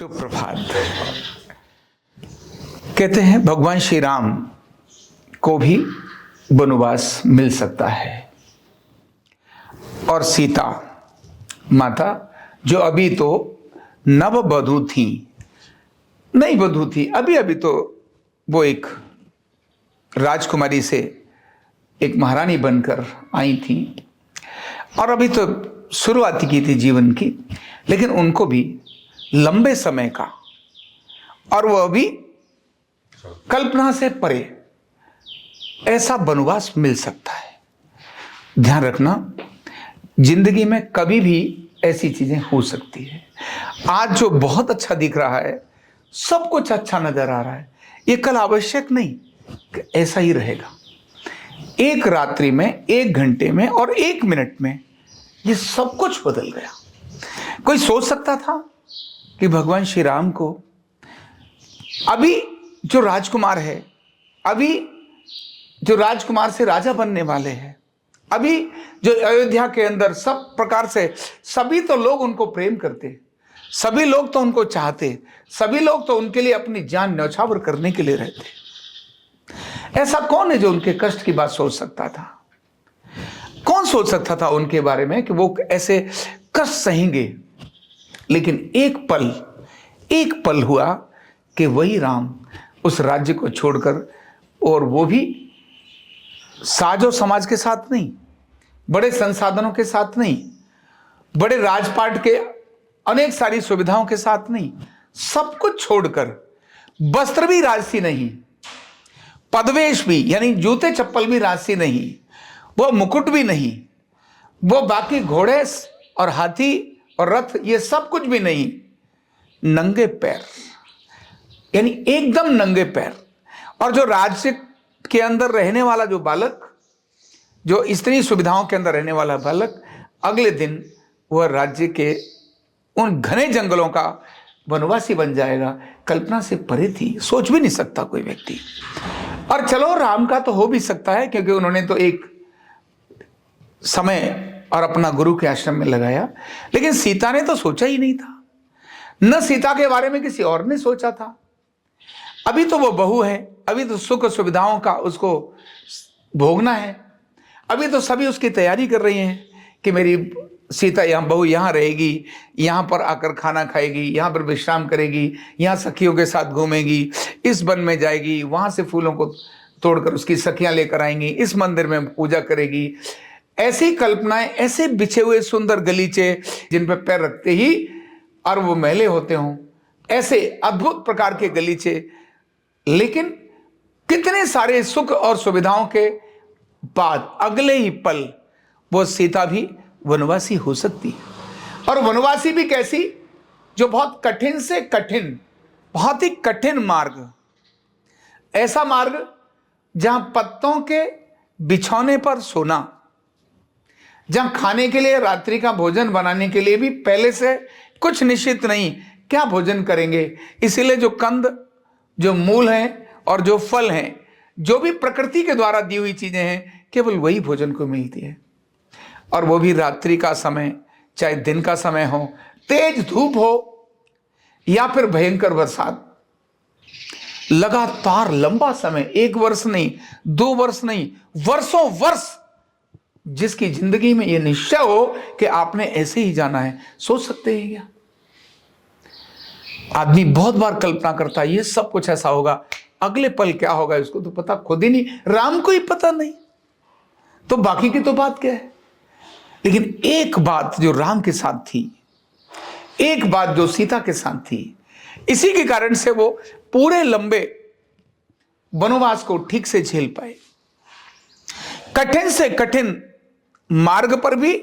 सुप्रभात। कहते हैं भगवान श्री राम को भी वनवास मिल सकता है और सीता माता जो अभी तो नव वधू थी, नई वधू थी, अभी अभी तो वो एक राजकुमारी से एक महारानी बनकर आई थी और अभी तो शुरुआत की थी जीवन की, लेकिन उनको भी लंबे समय का और वो अभी कल्पना से परे ऐसा वनवास मिल सकता है। ध्यान रखना, जिंदगी में कभी भी ऐसी चीजें हो सकती है। आज जो बहुत अच्छा दिख रहा है, सब कुछ अच्छा नजर आ रहा है, ये कल आवश्यक नहीं कि ऐसा ही रहेगा। एक रात्रि में, एक घंटे में और एक मिनट में ये सब कुछ बदल गया। कोई सोच सकता था कि भगवान श्री राम को अभी जो राजकुमार है, अभी जो राजकुमार से राजा बनने वाले हैं, अभी जो अयोध्या के अंदर सब प्रकार से सभी तो लोग उनको प्रेम करते, सभी लोग तो उनको चाहते, सभी लोग तो उनके लिए अपनी जान न्यौछावर करने के लिए रहते। ऐसा कौन है जो उनके कष्ट की बात सोच सकता था? कौन सोच सकता था उनके बारे में कि वो ऐसे कष्ट सहेंगे? लेकिन एक पल हुआ कि वही राम उस राज्य को छोड़कर, और वो भी साजो समाज के साथ नहीं, बड़े संसाधनों के साथ नहीं, बड़े राजपाट के अनेक सारी सुविधाओं के साथ नहीं, सब कुछ छोड़कर, वस्त्र भी राजसी नहीं, पदवेश भी यानी जूते चप्पल भी राजसी नहीं, वो मुकुट भी नहीं, वो बाकी घोड़े और हाथी और रथ ये सब कुछ भी नहीं, नंगे पैर, यानी एकदम नंगे पैर। और जो राज्य के अंदर रहने वाला जो बालक, जो स्त्री सुविधाओं के अंदर रहने वाला बालक, अगले दिन वह राज्य के उन घने जंगलों का वनवासी बन जाएगा, कल्पना से परे थी, सोच भी नहीं सकता कोई व्यक्ति। और चलो राम का तो हो भी सकता है, क्योंकि उन्होंने तो एक समय और अपना गुरु के आश्रम में लगाया, लेकिन सीता ने तो सोचा ही नहीं था, न सीता के बारे में किसी और ने सोचा था। अभी तो वो बहू है, अभी तो सुख सुविधाओं का उसको भोगना है, अभी तो सभी उसकी तैयारी कर रही हैं कि मेरी सीता यहाँ बहू यहाँ रहेगी, यहाँ पर आकर खाना खाएगी, यहाँ पर विश्राम करेगी, यहाँ सखियों के साथ घूमेगी, इस वन में जाएगी, वहाँ से फूलों को तोड़कर उसकी सखियाँ लेकर आएंगी, इस मंदिर में पूजा करेगी। ऐसी कल्पनाएं, ऐसे बिछे हुए सुंदर गलीचे जिन पर पैर रखते ही और वो मैले होते हों, ऐसे अद्भुत प्रकार के गलीचे। लेकिन कितने सारे सुख और सुविधाओं के बाद अगले ही पल वो सीता भी वनवासी हो सकती है। और वनवासी भी कैसी? जो बहुत कठिन से कठिन, बहुत ही कठिन मार्ग, ऐसा मार्ग जहां पत्तों के बिछौने पर सोना, जहां खाने के लिए, रात्रि का भोजन बनाने के लिए भी पहले से कुछ निश्चित नहीं क्या भोजन करेंगे, इसीलिए जो कंद, जो मूल हैं और जो फल हैं, जो भी प्रकृति के द्वारा दी हुई चीजें हैं, केवल वही भोजन को मिलती है। और वो भी रात्रि का समय, चाहे दिन का समय हो, तेज धूप हो या फिर भयंकर बरसात, लगातार लंबा समय, 1 वर्ष नहीं, 2 वर्ष नहीं, वर्षों वर्ष, जिसकी जिंदगी में यह निश्चय हो कि आपने ऐसे ही जाना है। सोच सकते हैं क्या? आदमी बहुत बार कल्पना करता है ये सब कुछ ऐसा होगा, अगले पल क्या होगा इसको तो पता खुद ही नहीं, राम को ही पता नहीं, तो बाकी की तो बात क्या है। लेकिन एक बात जो राम के साथ थी, एक बात जो सीता के साथ थी, इसी के कारण से वो पूरे लंबे वनवास को ठीक से झेल पाए। कठिन से कठिन मार्ग पर भी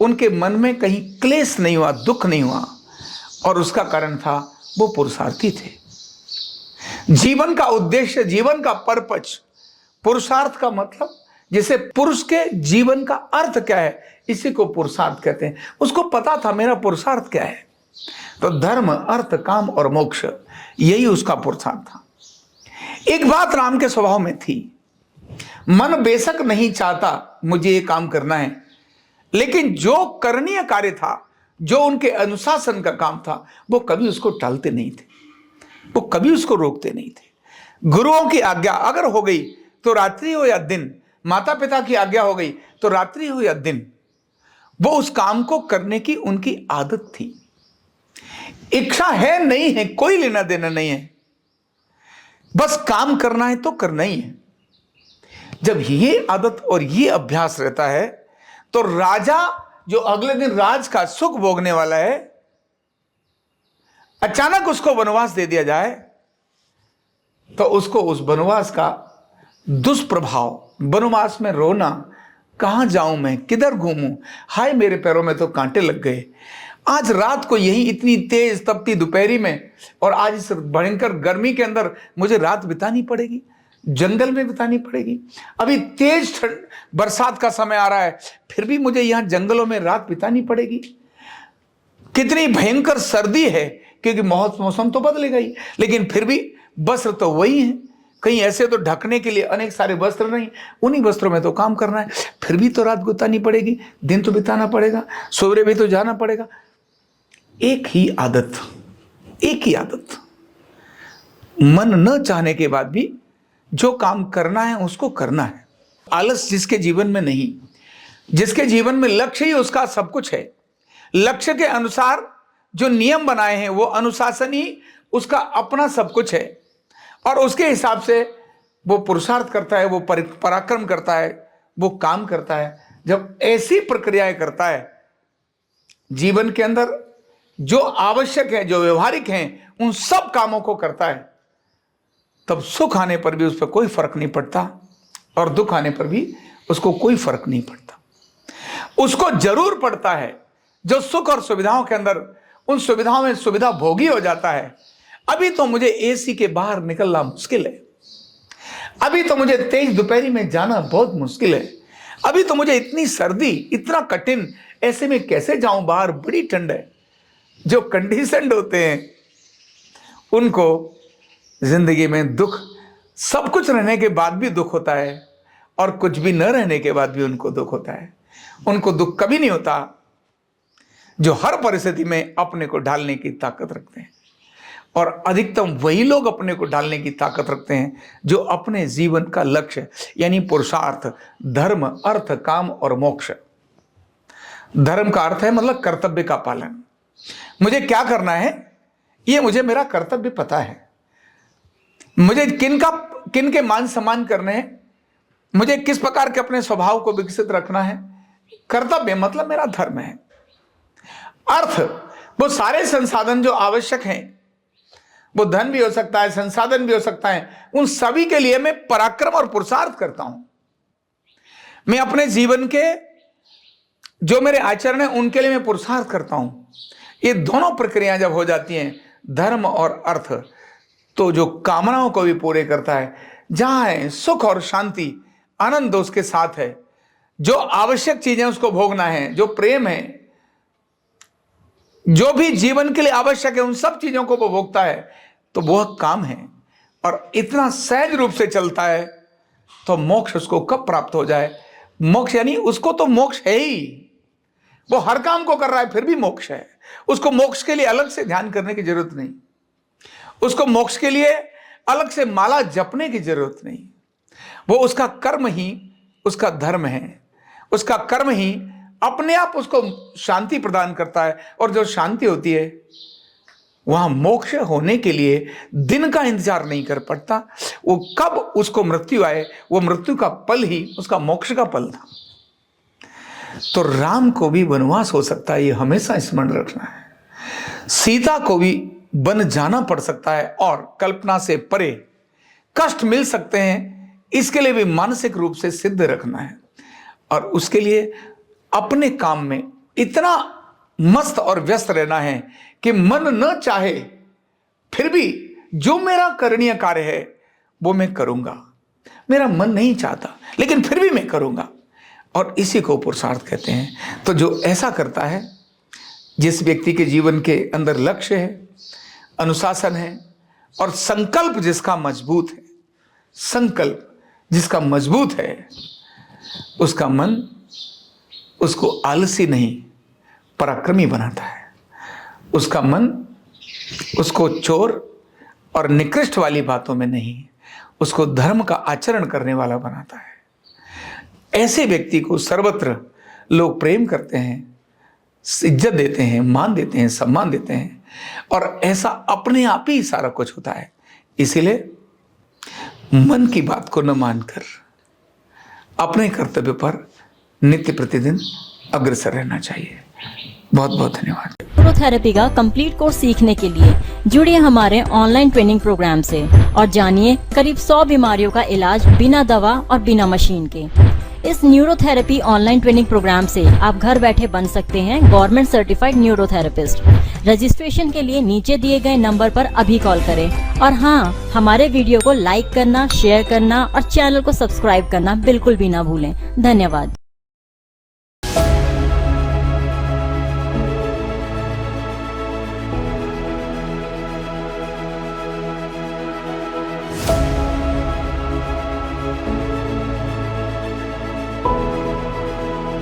उनके मन में कहीं क्लेश नहीं हुआ, दुख नहीं हुआ, और उसका कारण था वो पुरुषार्थी थे। जीवन का उद्देश्य, जीवन का पर्पज, पुरुषार्थ का मतलब, जैसे पुरुष के जीवन का अर्थ क्या है, इसी को पुरुषार्थ कहते हैं। उसको पता था मेरा पुरुषार्थ क्या है, तो धर्म, अर्थ, काम और मोक्ष, यही उसका पुरुषार्थ था। एक बात राम के स्वभाव में थी, मन बेशक नहीं चाहता मुझे ये काम करना है, लेकिन जो करणीय कार्य था, जो उनके अनुशासन का काम था, वो कभी उसको टालते नहीं थे, वो कभी उसको रोकते नहीं थे। गुरुओं की आज्ञा अगर हो गई तो रात्रि हो या दिन, माता पिता की आज्ञा हो गई तो रात्रि हो या दिन, वो उस काम को करने की उनकी आदत थी। इच्छा है नहीं है, कोई लेना देना नहीं है, बस काम करना है तो करना ही है। जब ये आदत और ये अभ्यास रहता है तो राजा जो अगले दिन राज का सुख भोगने वाला है, अचानक उसको वनवास दे दिया जाए तो उसको उस वनवास का दुष्प्रभाव, वनवास में रोना, कहां जाऊं मैं, किधर घूमूं, हाय मेरे पैरों में तो कांटे लग गए, आज रात को यही इतनी तेज तपती दोपहरी में और आज इस भयंकर गर्मी के अंदर मुझे रात बितानी पड़ेगी, जंगल में बितानी पड़ेगी। अभी तेज बरसात का समय आ रहा है, फिर भी मुझे यहां जंगलों में रात बितानी पड़ेगी। कितनी भयंकर सर्दी है, क्योंकि मौसम तो बदलेगा ही, लेकिन फिर भी वस्त्र तो वही है। कहीं ऐसे तो ढकने के लिए अनेक सारे वस्त्र नहीं, उन्हीं वस्त्रों में तो काम करना है, फिर भी तो रात बितानी पड़ेगी, दिन तो बिताना पड़ेगा, सवेरे भी तो जाना पड़ेगा। एक ही आदत, एक ही आदत, मन न चाहने के बाद भी जो काम करना है उसको करना है। आलस जिसके जीवन में नहीं, जिसके जीवन में लक्ष्य ही उसका सब कुछ है, लक्ष्य के अनुसार जो नियम बनाए हैं वो अनुशासन ही उसका अपना सब कुछ है, और उसके हिसाब से वो पुरुषार्थ करता है, वो पराक्रम करता है, वो काम करता है। जब ऐसी प्रक्रियाएं करता है जीवन के अंदर, जो आवश्यक है, जो व्यवहारिक हैं, उन सब कामों को करता है, तब सुख आने पर भी उस पर कोई फर्क नहीं पड़ता और दुख आने पर भी उसको कोई फर्क नहीं पड़ता। उसको जरूर पड़ता है जो सुख और सुविधाओं के अंदर, उन सुविधाओं में सुविधा भोगी हो जाता है। अभी तो मुझे एसी के बाहर निकलना मुश्किल है, अभी तो मुझे तेज दोपहरी में जाना बहुत मुश्किल है, अभी तो मुझे इतनी सर्दी, इतना कठिन, ऐसे में कैसे जाऊं बाहर, बड़ी ठंड है। जो कंडीशनड होते हैं उनको जिंदगी में दुख, सब कुछ रहने के बाद भी दुख होता है और कुछ भी न रहने के बाद भी उनको दुख होता है। उनको दुख कभी नहीं होता जो हर परिस्थिति में अपने को ढालने की ताकत रखते हैं, और अधिकतम वही लोग अपने को ढालने की ताकत रखते हैं जो अपने जीवन का लक्ष्य यानी पुरुषार्थ, धर्म, अर्थ, काम और मोक्ष। धर्म का अर्थ है मतलब कर्तव्य का पालन। मुझे क्या करना है ये मुझे मेरा कर्तव्य पता है, मुझे किन के मान सम्मान करने हैं, मुझे किस प्रकार के अपने स्वभाव को विकसित रखना है। कर्तव्य मतलब मेरा धर्म है। अर्थ वो सारे संसाधन जो आवश्यक हैं, वो धन भी हो सकता है, संसाधन भी हो सकता है, उन सभी के लिए मैं पराक्रम और पुरुषार्थ करता हूं। मैं अपने जीवन के जो मेरे आचरण है उनके लिए मैं पुरुषार्थ करता हूं। ये दोनों प्रक्रियाएं जब हो जाती हैं, धर्म और अर्थ, तो जो कामनाओं को भी पूरे करता है, जहां है सुख और शांति, आनंद उसके साथ है, जो आवश्यक चीजें उसको भोगना है, जो प्रेम है, जो भी जीवन के लिए आवश्यक है, उन सब चीजों को वो भोगता है, तो वह काम है। और इतना सहज रूप से चलता है तो मोक्ष उसको कब प्राप्त हो जाए। मोक्ष यानी उसको तो मोक्ष है ही, वो हर काम को कर रहा है फिर भी मोक्ष है। उसको मोक्ष के लिए अलग से ध्यान करने की जरूरत नहीं, उसको मोक्ष के लिए अलग से माला जपने की जरूरत नहीं। वो उसका कर्म ही उसका धर्म है, उसका कर्म ही अपने आप उसको शांति प्रदान करता है। और जो शांति होती है वहां मोक्ष होने के लिए दिन का इंतजार नहीं कर पड़ता, वो कब उसको मृत्यु आए, वो मृत्यु का पल ही उसका मोक्ष का पल था। तो राम को भी वनवास हो सकता है, ये हमेशा स्मरण रखना है। सीता को भी वन जाना पड़ सकता है और कल्पना से परे कष्ट मिल सकते हैं, इसके लिए भी मानसिक रूप से सिद्ध रखना है। और उसके लिए अपने काम में इतना मस्त और व्यस्त रहना है कि मन न चाहे फिर भी जो मेरा करणीय कार्य है वो मैं करूंगा। मेरा मन नहीं चाहता लेकिन फिर भी मैं करूंगा, और इसी को पुरुषार्थ कहते हैं। तो जो ऐसा करता है, जिस व्यक्ति के जीवन के अंदर लक्ष्य है, अनुशासन है और संकल्प जिसका मजबूत है, संकल्प जिसका मजबूत है, उसका मन उसको आलसी नहीं, पराक्रमी बनाता है। उसका मन उसको चोर और निकृष्ट वाली बातों में नहीं, उसको धर्म का आचरण करने वाला बनाता है। ऐसे व्यक्ति को सर्वत्र लोग प्रेम करते हैं, इज्जत देते हैं, मान देते हैं, सम्मान देते हैं, और ऐसा अपने आप ही सारा कुछ होता है। इसीलिए मन की बात को न मानकर अपने कर्तव्य पर नित्य प्रतिदिन अग्रसर रहना चाहिए। बहुत बहुत धन्यवाद। न्यूरोथेरेपी का कंप्लीट कोर्स सीखने के लिए जुड़िए हमारे ऑनलाइन ट्रेनिंग प्रोग्राम से और जानिए करीब 100 बीमारियों का इलाज बिना दवा और बिना मशीन के। इस न्यूरोथेरेपी ऑनलाइन ट्रेनिंग प्रोग्राम से आप घर बैठे बन सकते हैं गवर्नमेंट सर्टिफाइड न्यूरोथेरेपिस्ट। रजिस्ट्रेशन के लिए नीचे दिए गए नंबर पर अभी कॉल करें। और हाँ, हमारे वीडियो को लाइक करना, शेयर करना और चैनल को सब्सक्राइब करना बिल्कुल भी ना भूलें। धन्यवाद।